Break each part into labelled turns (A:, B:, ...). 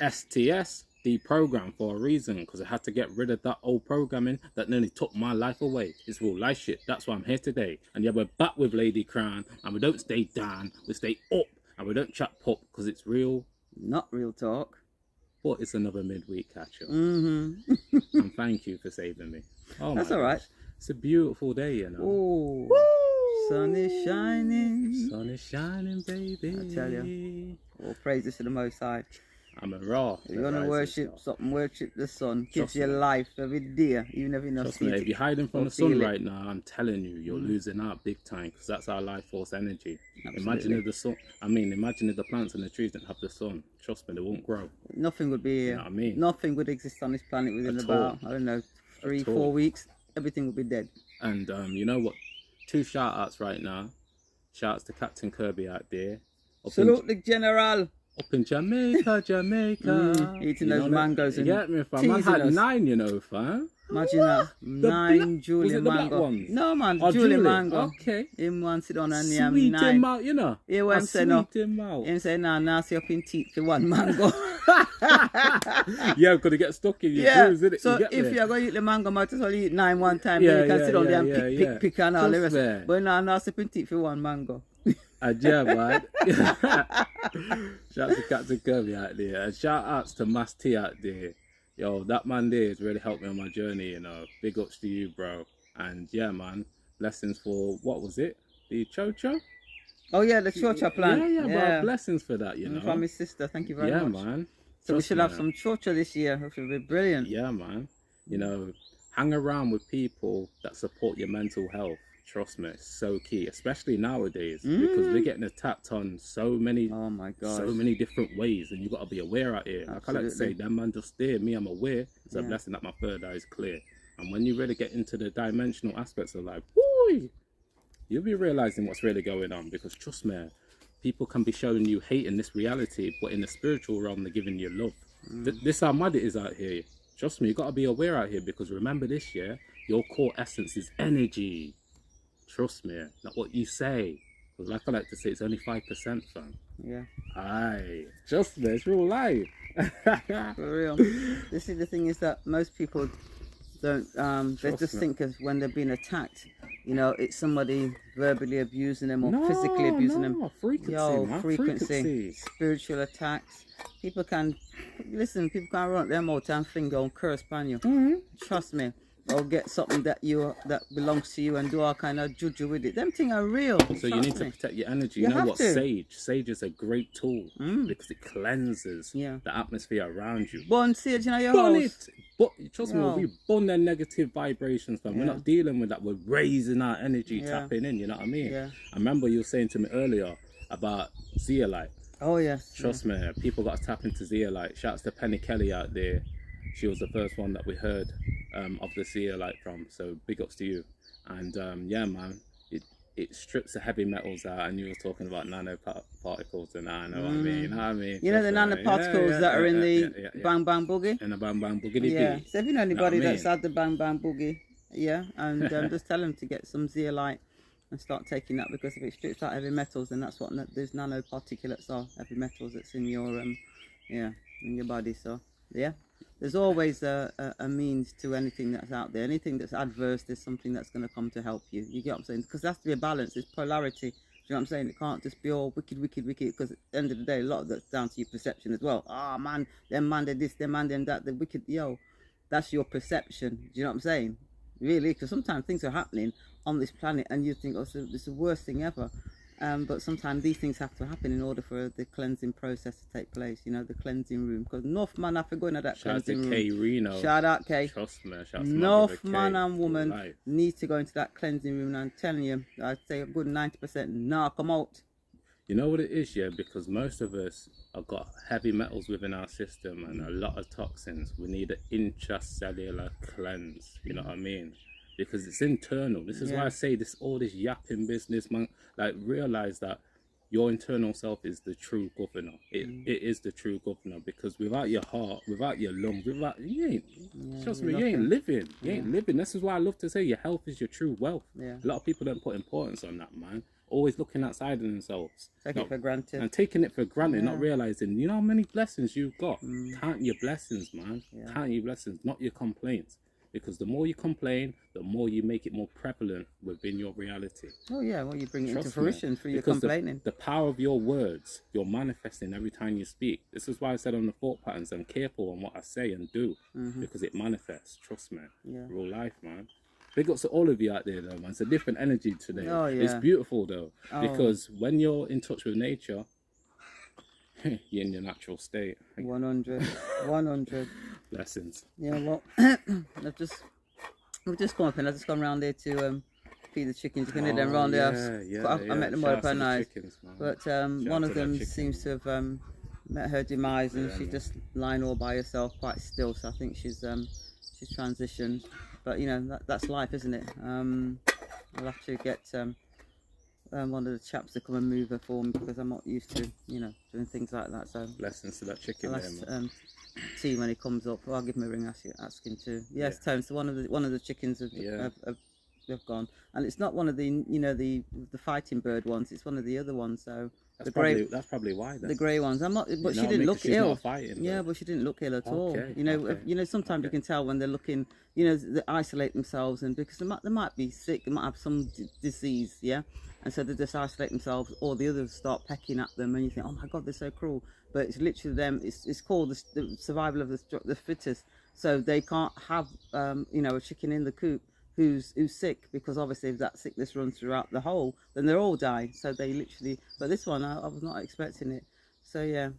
A: STS, deprogram for a reason, because I had to get rid of that old programming that nearly took my life away. It's real life shit. That's why I'm here today. And yeah, we're back with Lady Crown, and we don't stay down, we stay up, and we don't chat pop, because it's real.
B: Not real talk.
A: But it's another midweek catch-up.
B: Mm-hmm.
A: And thank you for saving me. Oh,
B: that's all right.
A: It's a beautiful day, you know.
B: Oh, woo! Sun is shining.
A: Sun is shining, baby.
B: I tell you. All praises to the Most High.
A: I'm a raw.
B: If you want to worship something, worship the sun. Gives you life every day, even if you not see it.
A: If you're hiding from the sun right now, I'm telling you, you're losing out big time, because that's our life force energy. Absolutely. Imagine if the sun, imagine if the plants and the trees didn't have the sun. Trust me, they won't grow.
B: Nothing would be here.
A: You know what I mean?
B: Nothing would exist on this planet within about, I don't know, 3-4 weeks. Everything would be dead.
A: And you know what? 2 shout outs right now. Shouts to Captain Kirby out there.
B: Salute the General.
A: Up in Jamaica.
B: Eating those mangoes and
A: get me, fam. I had 9, you know, fam.
B: Imagine that. 9 Julian mango. No, man, Julian mango.
A: Okay.
B: Him want sit down and yam
A: sweet
B: 9.
A: Him out, you know.
B: He went say no. Him say nah, see up in teeth for 1 mango.
A: Yeah, because it get stuck in your bruise, innit?
B: So if you're going to eat the mango, might as well eat 9 one time. Yeah, you can sit down there and pick and all the rest. But nah, sip in teeth for 1 mango.
A: Yeah, man. Shout out to Captain Kirby out there. And shout outs to Mass T out there. Yo, that man there has really helped me on my journey, you know. Big ups to you, bro. And yeah, man. Blessings for, what was it? The Chocho?
B: Oh, yeah, the Chocho plant.
A: Yeah, bro. Blessings for that, you know.
B: From his sister. Thank you very much.
A: Yeah, man.
B: So we should have some Chocho this year, which would be brilliant.
A: Yeah, man. You know, hang around with people that support your mental health. Trust me, it's so key, especially nowadays, because we're getting attacked on so many, so many different ways, and you got to be aware out here. Like I like to say, that man just there, me, I'm aware. It's a blessing that my third eye is clear. And when you really get into the dimensional aspects of life, woo, you'll be realizing what's really going on. Because trust me, people can be showing you hate in this reality, but in the spiritual realm, they're giving you love. This how mad it is out here. Trust me, you got to be aware out here, because remember this year, your core essence is energy. Trust me, not what you say. Because like I like to say, it's only 5%, fam.
B: Yeah.
A: Aye. Trust me, it's real life.
B: For real. This is the thing, is that most people don't, they just think of when they're being attacked, you know, it's somebody verbally abusing them or physically abusing them. Frequency. Spiritual attacks. People can, listen, people can run their mouth and finger and curse upon you. Trust me. Or get something that belongs to you and do all kind of juju with it. Them things are real.
A: So you need to protect your energy. You know what? Sage is a great tool because it cleanses the atmosphere around you.
B: Burn sage in your house.
A: But trust me, we burn their negative vibrations, fam. We're not dealing with that. We're raising our energy, tapping in. You know what I mean?
B: Yeah.
A: I remember you were saying to me earlier about zeolite.
B: Oh yes.
A: Trust me, people got to tap into zeolite. Shouts to Penny Kelly out there. She was the first one that we heard of the zeolite from, so big ups to you. And yeah, man, it strips the heavy metals out, and you were talking about nanoparticles, and I know what I mean. You know what I mean?
B: You know the nanoparticles that are in the Bang Bang Boogie?
A: In the Bang Bang Boogie.
B: Yeah. So if you know anybody that's had the Bang Bang Boogie, and just tell them to get some zeolite and start taking that, because if it strips out heavy metals, then that's what those nanoparticulates are, heavy metals that's in your in your body. So yeah. There's always a means to anything that's out there. Anything that's adverse, there's something that's going to come to help you. You get what I'm saying? Because there has to be a balance. It's polarity. Do you know what I'm saying? It can't just be all wicked, because at the end of the day, a lot of that's down to your perception as well. Ah, man, them man did this, them man did that. The wicked, that's your perception. Do you know what I'm saying? Really? Because sometimes things are happening on this planet and you think, oh, it's the worst thing ever. But sometimes these things have to happen in order for the cleansing process to take place, you know, the cleansing room. Because enough man have to go into that cleansing room. Shout out to Kay
A: Reno.
B: Shout out Kay.
A: Trust me.
B: Enough man and woman need to go into that cleansing room. And I'm telling you, I'd say a good 90% come out.
A: You know what it is, because most of us have got heavy metals within our system and a lot of toxins. We need an intracellular cleanse, you know what I mean? Because it's internal. This is why I say all this yapping business, man. Like, realize that your internal self is the true governor. It is the true governor, because without your heart, without your lungs, you ain't living. You ain't living. This is why I love to say your health is your true wealth. A lot of people don't put importance on that, man. always looking outside of themselves.
B: Taking it for granted.
A: And taking it for granted, not realizing, you know how many blessings you've got. Count your blessings, man. Count your blessings, not your complaints. Because the more you complain, the more you make it more prevalent within your reality.
B: Oh yeah, well, you bring it into fruition through your complaining.
A: The power of your words, you're manifesting every time you speak. This is why I said on the thought patterns, I'm careful on what I say and do, because it manifests. Trust me.
B: Yeah.
A: Real life, man. Big ups to all of you out there, though, man. It's a different energy today.
B: Oh yeah.
A: It's beautiful, though, because when you're in touch with nature, you're in your natural state.
B: 100. 100.
A: Blessings.
B: Yeah, well, I've just come up and I've just gone round there to feed the chickens. You can hear them round there. I met them all up at night. But one of them seems to have met her demise, and she's just lying all by herself, quite still. So I think she's transitioned. But you know, that's life, isn't it? I'll have to get one of the chaps to come and move her for me, because I'm not used to, you know, doing things like that. So
A: blessings to that chicken.
B: I'll ask T when he comes up. I'll give him a ring, ask him to. Yes, Tone. So one of the chickens have gone, and it's not one of the, you know, the fighting bird ones. It's one of the other ones. So
A: that's probably why. Then.
B: The grey ones. I'm not, but she didn't look ill. Yeah, but she didn't look ill at all. You know, sometimes you can tell when they're looking. You know, they isolate themselves, and because they might be sick, they might have some disease. Yeah. And so they just isolate themselves, or the others start pecking at them, and you think, oh my God, they're so cruel. But it's literally them. It's called the survival of the fittest. So they can't have you know, a chicken in the coop who's sick, because obviously if that sickness runs throughout the whole, then they're all dying. So they literally. But this one, I was not expecting it. So yeah,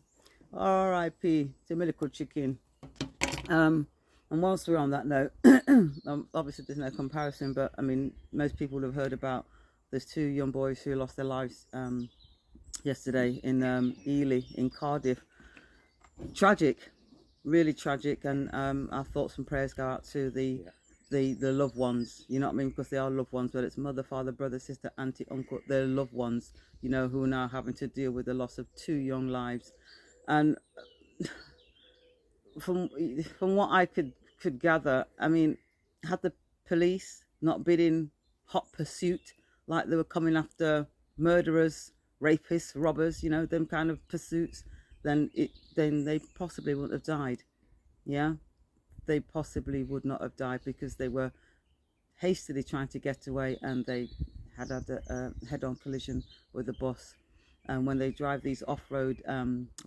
B: R.I.P. to Miracle Chicken. And whilst we're on that note, obviously there's no comparison, but I mean, most people have heard about. There's two young boys who lost their lives yesterday in Ely, in Cardiff. Tragic, really tragic, and our thoughts and prayers go out to the loved ones. You know what I mean? Because they are loved ones, whether it's mother, father, brother, sister, auntie, uncle, they're loved ones. You know, who are now having to deal with the loss of two young lives. And from what I could gather, I mean, had the police not been in hot pursuit, like they were coming after murderers, rapists, robbers, you know, them kind of pursuits, then they possibly wouldn't have died. Yeah, they possibly would not have died, because they were hastily trying to get away, and they had a head-on collision with the bus. And when they drive these off-road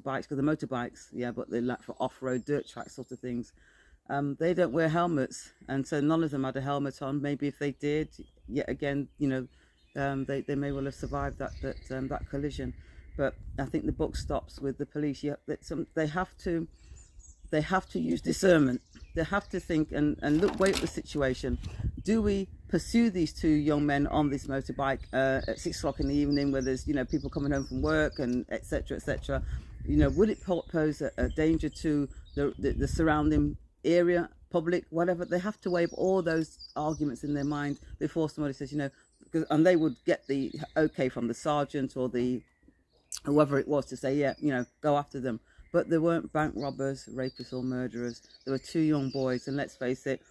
B: bikes, because they're motorbikes, yeah, but they're like for off-road dirt track sort of things, they don't wear helmets, and so none of them had a helmet on. Maybe if they did, yet again, you know, they may well have survived that collision. But I think the book stops with the police. Yeah, they have to use discernment. They have to think and weigh up the situation. Do we pursue these two young men on this motorbike at 6 o'clock in the evening, where there's, you know, people coming home from work and etc., etc.? You know, would it pose a danger to the surrounding area, public, whatever? They have to weigh up all those arguments in their mind before somebody says, you know, and they would get the okay from the sergeant or the whoever it was to say, yeah, you know, go after them. But there weren't bank robbers, rapists or murderers. There were two young boys, and let's face it,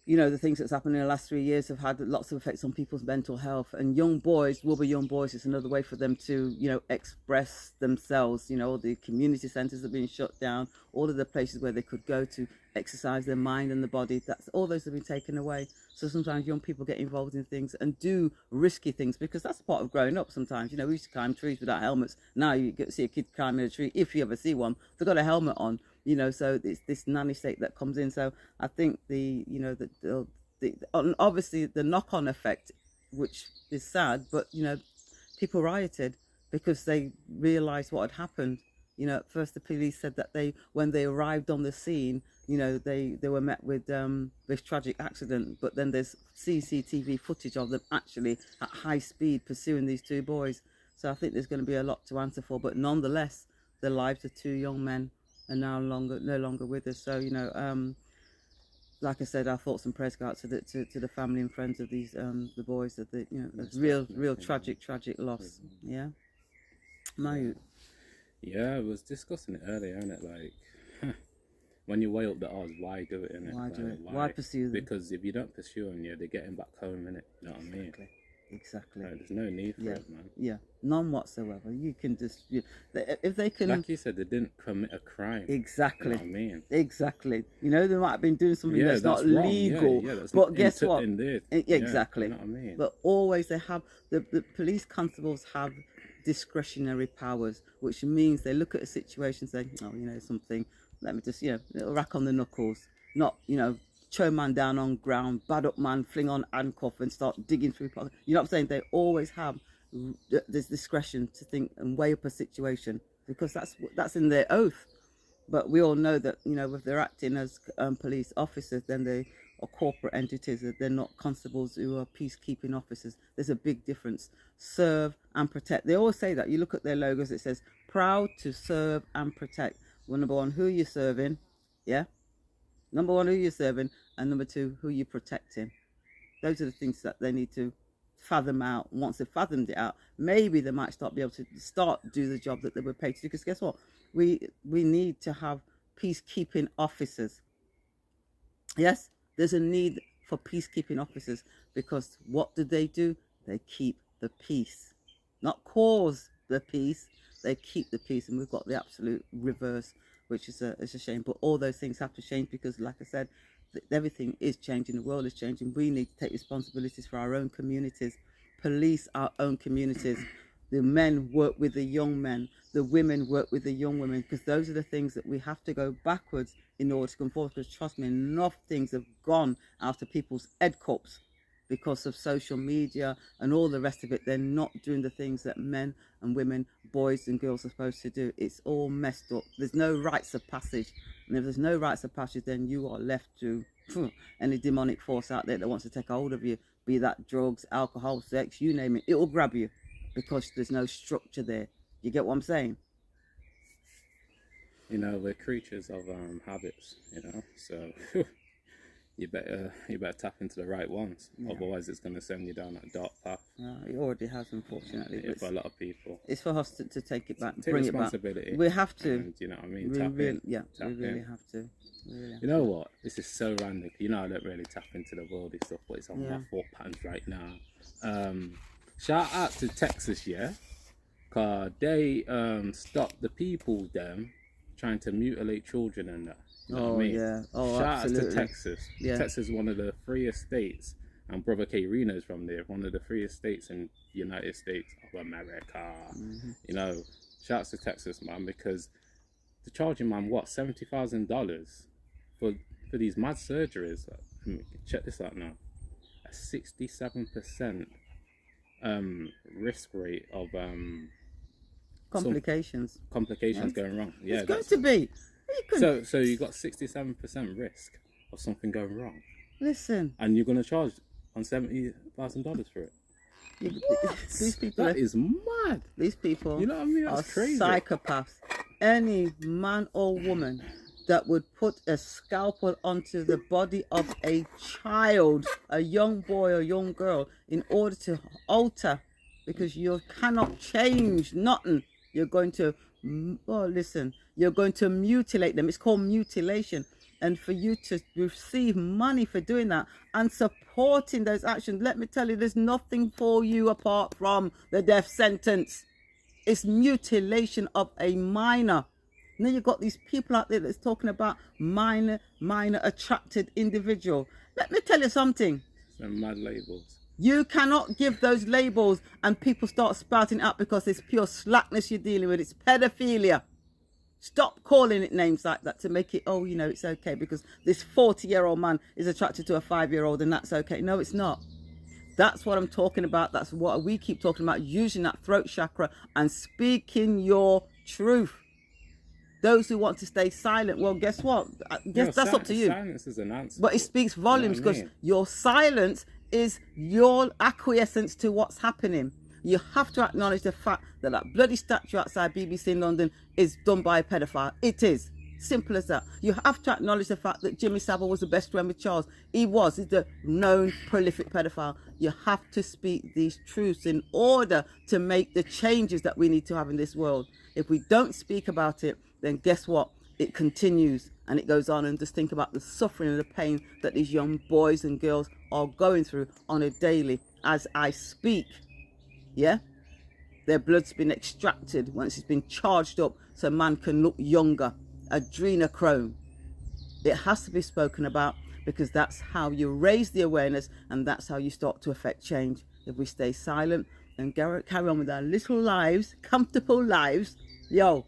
B: you know, the things that's happened in the last 3 years have had lots of effects on people's mental health. And young boys will be young boys. It's another way for them to, you know, express themselves. You know, all the community centres have been shut down. All of the places where they could go to exercise their mind and the body, all those have been taken away. So sometimes young people get involved in things and do risky things, because that's part of growing up. Sometimes, you know, we used to climb trees without helmets. Now you get to see a kid climbing a tree, if you ever see one, they've got a helmet on. You know, so it's this nanny state that comes in. So I think obviously the knock-on effect, which is sad, but you know, people rioted because they realised what had happened. You know, at first the police said that when they arrived on the scene, you know, they were met with this tragic accident, but then there's CCTV footage of them actually at high speed pursuing these two boys. So I think there's going to be a lot to answer for, but nonetheless, the lives of two young men are no longer with us. So, you know, like I said, our thoughts and prayers go out to the family and friends of these the boys, that the, you know, real tragic loss. Yeah, Mayu.
A: Yeah, I was discussing it earlier, isn't it? Like, when you weigh up the odds, why do it, innit?
B: Why do it? Why pursue them?
A: Because if you don't pursue them, yeah, they're getting back home, innit? You know what I mean?
B: Exactly.
A: No, there's no need for it, man.
B: Yeah, none whatsoever. You can just, if they can,
A: like you said, they didn't commit a crime.
B: Exactly.
A: You know what I mean?
B: Exactly. You know, they might have been doing something that's not
A: wrong.
B: legal.
A: That's
B: but
A: not
B: guess what?
A: Exactly. You know what I mean?
B: But always they have, the police constables have discretionary powers, which means they look at a situation and say, oh, something, let me just, little rack on the knuckles, not, chow man down on ground, bad up man, fling on handcuff and start digging through pockets. You know what I'm saying? They always have this discretion to think and weigh up a situation, because that's in their oath. But we all know that, if they're acting as police officers, then they are corporate entities. They're not constables who are peacekeeping officers. There's a big difference. Serve and protect. They always say that. You look at their logos, it says, proud to serve and protect. Well, number one, who you're serving, yeah? Number one, who you're serving, and number two, who you're protecting. Those are the things that they need to fathom out. Once they've fathomed it out, maybe they might be able to do the job that they were paid to do. Because guess what? We need to have peacekeeping officers. Yes, there's a need for peacekeeping officers, because what do? They keep the peace, not cause the peace. They keep the peace, and we've got the absolute reverse, which is a shame. But all those things have to change, because, like I said, everything is changing. The world is changing. We need to take responsibilities for our own communities, police our own communities. The men work with the young men, the women work with the young women, because those are the things that we have to go backwards in order to come forward. Because trust me, enough things have gone out of people's head cups because of social media and all the rest of it. They're not doing the things that men and women, boys and girls are supposed to do. It's all messed up. There's no rites of passage. And if there's no rites of passage, then you are left to any demonic force out there that wants to take hold of you, be that drugs, alcohol, sex, you name it, it will grab you, because there's no structure there. You get what I'm saying?
A: We're creatures of habits, so you better tap into the right ones. Otherwise it's going to send you down that dark path.
B: It already has, unfortunately.
A: For a lot of people.
B: It's for us to take it back,
A: take
B: bring
A: responsibility.
B: It back. We have to.
A: And, you know what I mean?
B: We
A: tap
B: really,
A: in.
B: Yeah,
A: tap
B: we really
A: in.
B: have to.
A: You know what? This is so random. I don't really tap into the worldly stuff, but it's on my thought patterns right now. Shout out to Texas, because they stopped the people trying to mutilate children and that. You know what I mean?
B: Yeah. Oh,
A: shout
B: absolutely.
A: out to Texas. Yeah. Texas is one of the freest states, and Brother K Reno's from there. One of the freest states in the United States of America. Mm-hmm. Shout out to Texas, man, because they're charging man $70,000 for these mad surgeries. Check this out now. A 67% risk rate of
B: complications
A: going wrong. Yeah,
B: it's going to be.
A: So you got 67% risk of something going wrong.
B: Listen.
A: And you're going to charge on $70,000 for it.
B: These people
A: is mad.
B: These people,
A: you know what I mean? That's crazy.
B: Psychopaths. Any man or woman that would put a scalpel onto the body of a child, a young boy or young girl, in order to alter, because you cannot change nothing. You're going to, you're going to mutilate them. It's called mutilation. And for you to receive money for doing that and supporting those actions, let me tell you, there's nothing for you apart from the death sentence. It's mutilation of a minor. And then you've got these people out there that's talking about minor attracted individual. Let me tell you something.
A: Some mad labels.
B: You cannot give those labels and people start spouting out, because it's pure slackness you're dealing with. It's pedophilia. Stop calling it names like that to make it, it's okay because this 40-year-old man is attracted to a 5-year-old and that's okay. No, it's not. That's what I'm talking about. That's what we keep talking about, using that throat chakra and speaking your truth. Those who want to stay silent, well, guess what? That's up to you.
A: Silence is an answer.
B: But it speaks volumes, because your silence is your acquiescence to what's happening. You have to acknowledge the fact that that bloody statue outside BBC in London is done by a pedophile. It is. Simple as that. You have to acknowledge the fact that Jimmy Savile was the best friend with Charles. He's the known prolific pedophile. You have to speak these truths in order to make the changes that we need to have in this world. If we don't speak about it, then guess what? It continues and it goes on. And just think about the suffering and the pain that these young boys and girls are going through on a daily as I speak. Yeah, their blood's been extracted once it's been charged up so man can look younger. Adrenochrome. It has to be spoken about, because that's how you raise the awareness, and that's how you start to affect change. If we stay silent and carry on with our little lives, comfortable lives, the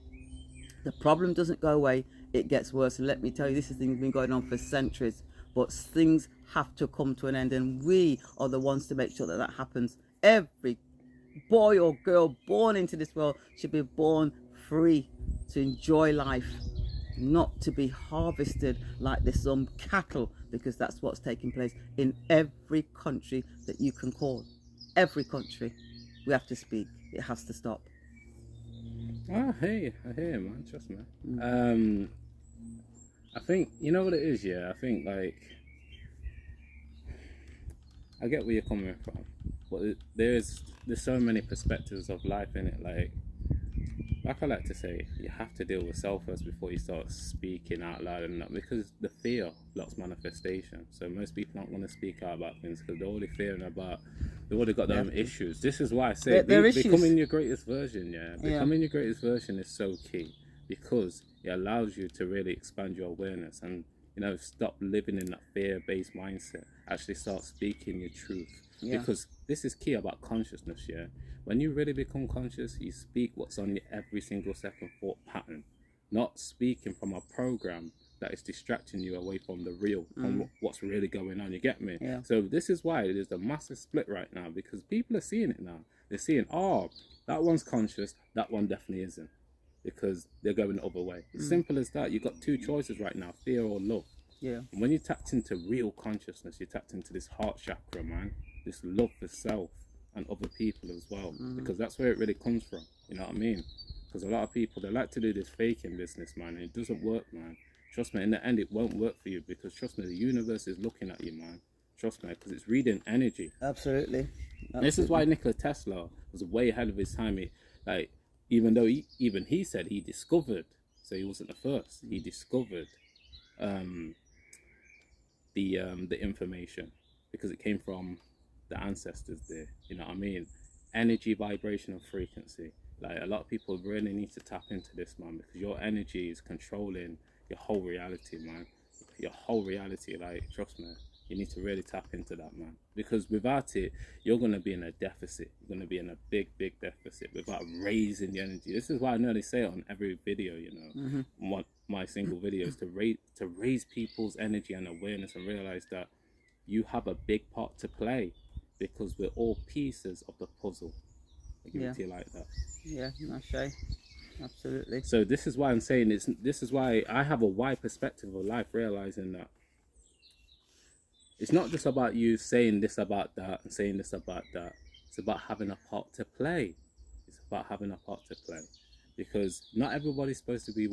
B: problem doesn't go away, it gets worse. And let me tell you, this has been going on for centuries, but things have to come to an end, and we are the ones to make sure that that happens. Every boy or girl born into this world should be born free to enjoy life, not to be harvested like this cattle, because that's what's taking place in every country that you can call. Every country. We have to speak. It has to stop.
A: I hear you, man. Trust me. I think, you know what it is, yeah? I think, like, I get where you're coming from, but there's so many perspectives of life in it. Like I like to say, you have to deal with self first before you start speaking out loud, and that, because the fear blocks manifestation. So most people aren't going to speak out about things because they're already fearing about, they've already got their own issues. This is why I say becoming your greatest version. Becoming your greatest version is so key, because it allows you to really expand your awareness and, you know, stop living in that fear-based mindset. Actually start speaking your truth. Because this is key about consciousness. When you really become conscious, you speak what's on your every single second thought pattern, not speaking from a program that is distracting you away from the real, from what's really going on. You get me? So this is why there's a massive split right now, because people are seeing it now. They're seeing, oh, that one's conscious, that one definitely isn't, because they're going the other way. It's simple as that. You've got two choices right now, fear or love. And when you tapped into real consciousness, you tapped into this heart chakra, man, this love for self and other people as well, because that's where it really comes from. You know what I mean? Because a lot of people, they like to do this faking business, man, and it doesn't work, man. Trust me, in the end, it won't work for you, because trust me, the universe is looking at you, man. Trust me, because it's reading energy.
B: Absolutely.
A: This is why Nikola Tesla was way ahead of his time. Like, even though even he said he discovered, so he wasn't the first, he discovered the information, because it came from the ancestors there. You know what I mean? Energy, vibration, and frequency. Like, a lot of people really need to tap into this, man, because your energy is controlling your whole reality, man. Your whole reality. Like, trust me, you need to really tap into that, man, because without it, you're going to be in a deficit. You're going to be in a big deficit without raising the energy. This is why I nearly say it on every video, you know, my single videos, to raise people's energy and awareness, and realize that you have a big part to play, because we're all pieces of the puzzle. I give it to you like that.
B: Yeah, Nashe. Absolutely.
A: So this is why I'm saying this is why I have a wide perspective of life, realizing that it's not just about you saying this about that and saying this about that. It's about having a part to play. It's about having a part to play, because not everybody's supposed to be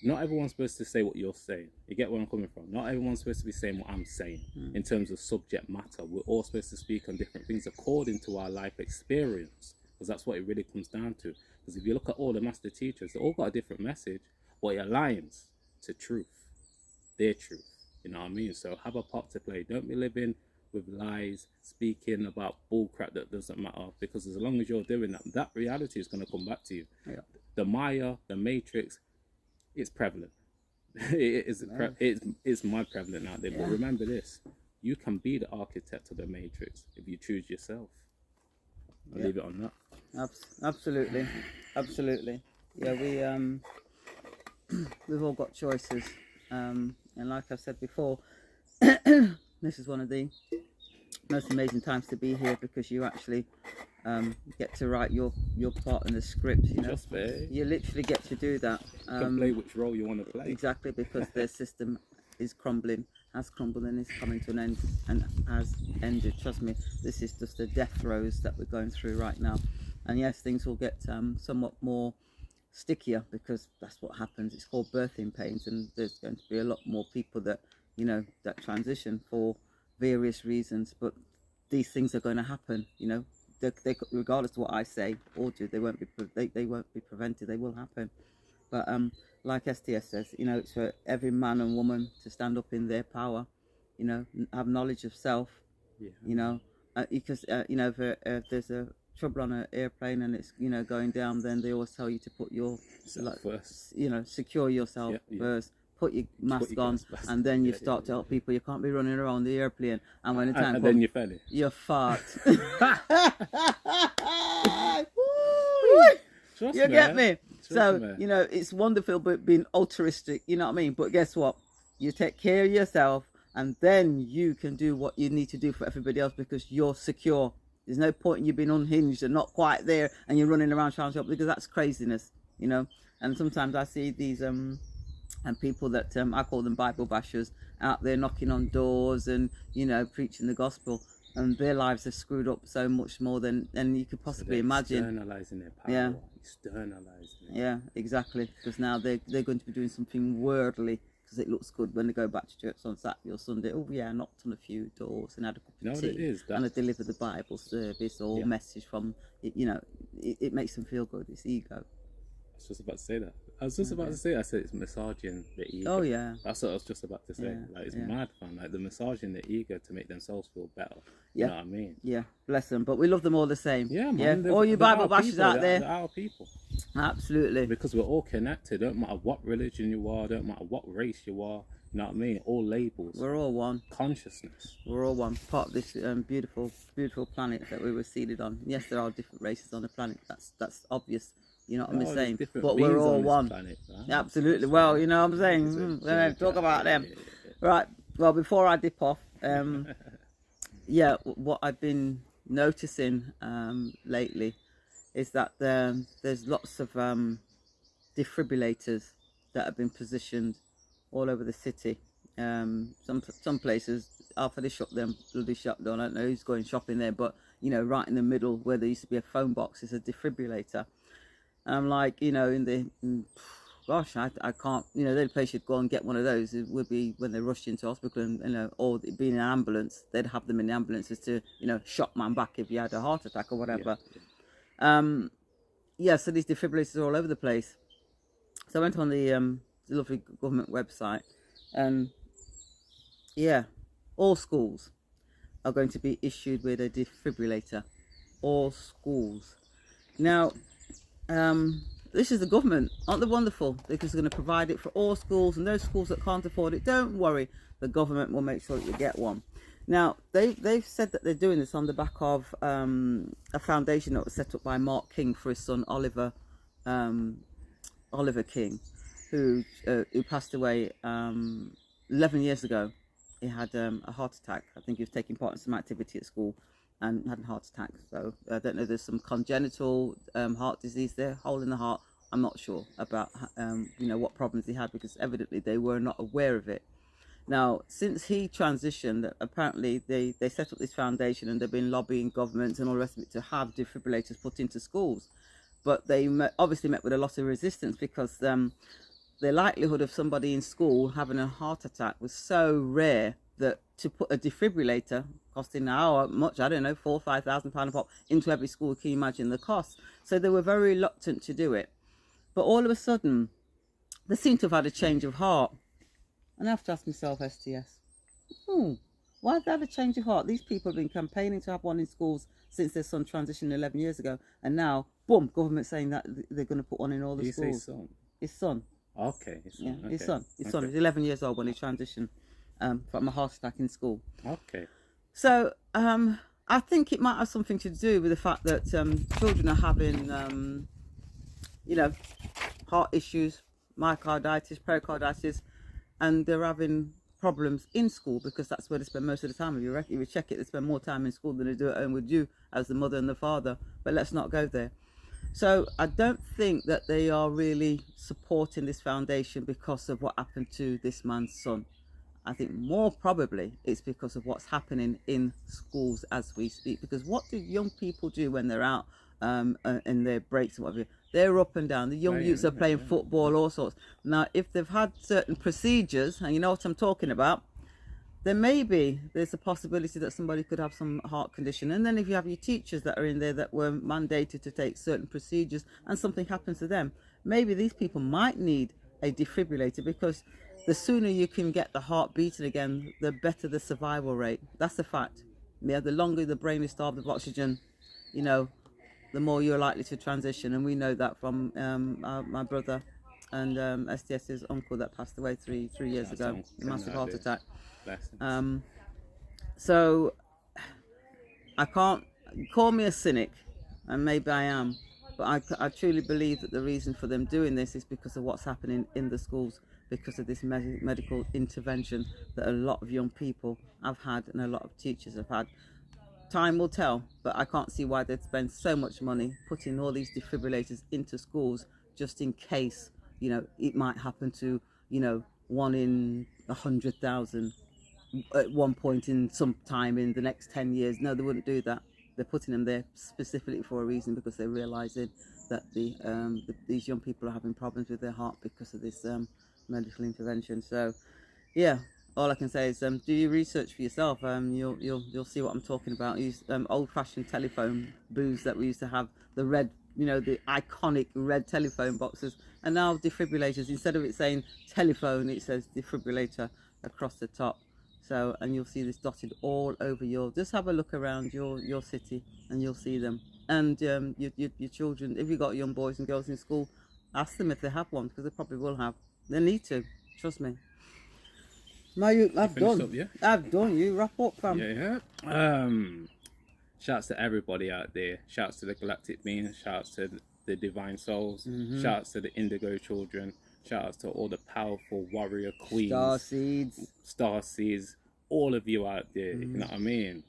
A: not everyone's supposed to say what you're saying. You get where I'm coming from? Not everyone's supposed to be saying what I'm saying in terms of subject matter. We're all supposed to speak on different things according to our life experience, because that's what it really comes down to. Because if you look at all the master teachers, they all got a different message, but it aligns to truth, their truth. You know what I mean? So have a part to play. Don't be living with lies, speaking about bullcrap that doesn't matter, because as long as you're doing that, that reality is going to come back to you. The Maya, the Matrix, it's prevalent. It's my prevalent out there. But remember this: you can be the architect of the Matrix if you choose yourself. I'll leave it on that.
B: Absolutely. Yeah, we've all got choices, and like I've said before, this is one of the most amazing times to be here, because you actually get to write your part in the script. You know, you literally get to do that.
A: You can play which role you want to play.
B: Exactly, because their system is crumbling, has crumbled, and is coming to an end, and has ended. Trust me, this is just the death throes that we're going through right now. And yes, things will get somewhat more stickier, because that's what happens. It's called birthing pains, and there's going to be a lot more people that, you know, that transition for various reasons. But these things are going to happen, you know. They, regardless of what I say or do, they won't be prevented. They will happen. But like STS says, you know, it's for every man and woman to stand up in their power, you know, have knowledge of self, you know, because you know, if there's a trouble on an airplane and it's, you know, going down, then they always tell you to put your
A: first.
B: you know, secure yourself first. Put your mask on, and then you start to help people. You can't be running around the airplane, and when the time comes,
A: then you fell.
B: You're fart. You get me? So, you know, it's wonderful but being altruistic, you know what I mean? But guess what? You take care of yourself, and then you can do what you need to do for everybody else because you're secure. There's no point in you being unhinged and not quite there and you're running around trying to help, because that's craziness, you know? And sometimes I see these and people that I call them Bible bashers out there knocking on doors and, you know, preaching the gospel, and their lives are screwed up so much more than you could possibly imagine.
A: Externalizing their power. Externalizing it.
B: Yeah, exactly. Because now they're going to be doing something worldly because it looks good when they go back to church on Saturday or Sunday. Oh yeah, I knocked on a few doors and had a cup of tea and I delivered the Bible service or message from, you know, it makes them feel good. It's ego.
A: I was just about to say that. I said it's massaging the ego.
B: Oh yeah.
A: That's what I was just about to say.
B: Yeah,
A: like, it's mad fun. Like, they're massaging the ego to make themselves feel better.
B: Yeah.
A: You know what I mean? Yeah.
B: Bless them. But we love them all the same.
A: Yeah, man.
B: Yeah. All you Bible bashers out there.
A: They're our people.
B: Absolutely.
A: Because we're all connected. Don't matter what religion you are. Don't matter what race you are. You know what I mean? All labels.
B: We're all one.
A: Consciousness.
B: We're all one. Part of this beautiful, beautiful planet that we were seeded on. Yes, there are different races on the planet. That's obvious. You know what I'm saying? But we're all one.
A: Planet, right?
B: Absolutely. Well, you know what I'm saying? We don't talk about them. Right. Well, before I dip off, yeah, what I've been noticing lately is that there's lots of defibrillators that have been positioned all over the city. Some places, after they shut them bloody shop down, I don't know who's going shopping there, but you know, right in the middle where there used to be a phone box is a defibrillator. And I'm like, you know, gosh, I can't, you know, the only place you'd go and get one of those, it would be when they're rushed into hospital, and, you know, or being in an ambulance, they'd have them in the ambulances to, you know, shock man back if you had a heart attack or whatever. Yeah, so these defibrillators are all over the place. So I went on the lovely government website, and yeah, all schools are going to be issued with a defibrillator. All schools. Now, this is the government. Aren't they wonderful? Because they're going to provide it for all schools, and those schools that can't afford it, don't worry, the government will make sure that you get one. Now, they've said that they're doing this on the back of a foundation that was set up by Mark King for his son Oliver King, who passed away 11 years ago. He had a heart attack. I think he was taking part in some activity at school and had a heart attack. So I don't know, there's some congenital heart disease there, hole in the heart. I'm not sure about you know, what problems he had, because evidently they were not aware of it. Now, since he transitioned, apparently they set up this foundation, and they've been lobbying governments and all the rest of it to have defibrillators put into schools. But they obviously met with a lot of resistance, because the likelihood of somebody in school having a heart attack was so rare that to put a defibrillator costing how much, I don't know, £4,000 or £5,000 a pop into every school, can you imagine the cost? So they were very reluctant to do it. But all of a sudden, they seem to have had a change of heart. And I have to ask myself, STS, why have they had a change of heart? These people have been campaigning to have one in schools since their son transitioned 11 years ago. And now, boom, government saying that they're going to put one in all the schools.
A: Say son?
B: His son.
A: Okay. His son.
B: Yeah,
A: Okay.
B: his son. His son. He was 11 years old when he transitioned from a heart attack in school.
A: Okay.
B: So I think it might have something to do with the fact that children are having, you know, heart issues, myocarditis, pericarditis, and they're having problems in school because that's where they spend most of the time. If you check it, they spend more time in school than they do at home with you as the mother and the father. But let's not go there. So I don't think that they are really supporting this foundation because of what happened to this man's son. I think more probably it's because of what's happening in schools as we speak. Because what do young people do when they're out in their breaks and whatever? They're up and down. The young youths are playing football, all sorts. Now, if they've had certain procedures, and you know what I'm talking about, then maybe there's a possibility that somebody could have some heart condition. And then if you have your teachers that are in there that were mandated to take certain procedures and something happens to them, maybe these people might need a defibrillator, because the sooner you can get the heart beating again, the better the survival rate. That's a fact. Yeah, the longer the brain is starved of oxygen, you know, the more you're likely to transition. And we know that from my brother and STS's uncle that passed away three years ago, massive heart attack. So I can't, call me a cynic, and maybe I am, but I truly believe that the reason for them doing this is because of what's happening in the schools, because of this medical intervention that a lot of young people have had and a lot of teachers have had. Time will tell, but I can't see why they'd spend so much money putting all these defibrillators into schools just in case, you know, it might happen to, you know, 1 in 100,000 at one point in some time in the next 10 years. No, they wouldn't do that. They're putting them there specifically for a reason, because they're realizing that these young people are having problems with their heart because of this medical intervention. So yeah, all I can say is do your research for yourself. You'll see what I'm talking about. Use old-fashioned telephone booths that we used to have, the red, you know, the iconic red telephone boxes, and now defibrillators. Instead of it saying telephone, it says defibrillator across the top. So, and you'll see this dotted all over just have a look around your city and you'll see them. And your children, if you've got young boys and girls in school, ask them if they have one, because they probably will have. They need to, trust me. I've done. Up, yeah? I've done. You wrap up, fam.
A: Yeah. Shouts to everybody out there. Shouts to the galactic beings. Shouts to the divine souls. Shouts to the indigo children. Shout outs to all the powerful warrior queens, star seeds, all of you out there. You know what I mean?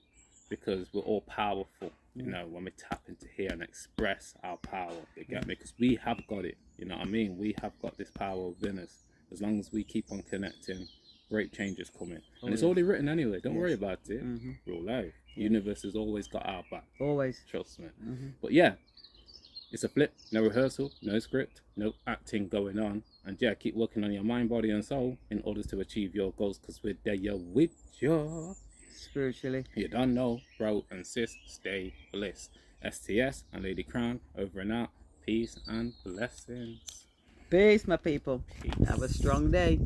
A: Because we're all powerful. You know, when we tap into here and express our power, you get me? Because we have got it. You know what I mean? We have got this power within us. As long as we keep on connecting, great change is coming. And it's already written anyway. Don't worry about it. Real life. Universe has always got our back.
B: Always.
A: Trust me. But yeah, it's a flip. No rehearsal, no script, no acting going on. And yeah, keep working on your mind, body and soul in order to achieve your goals, because we're there with you.
B: Spiritually.
A: You don't know, bro and sis, stay bliss. STS and Lady Crown, over and out. Peace and blessings.
B: Peace, my people.
A: Peace.
B: Have a strong day.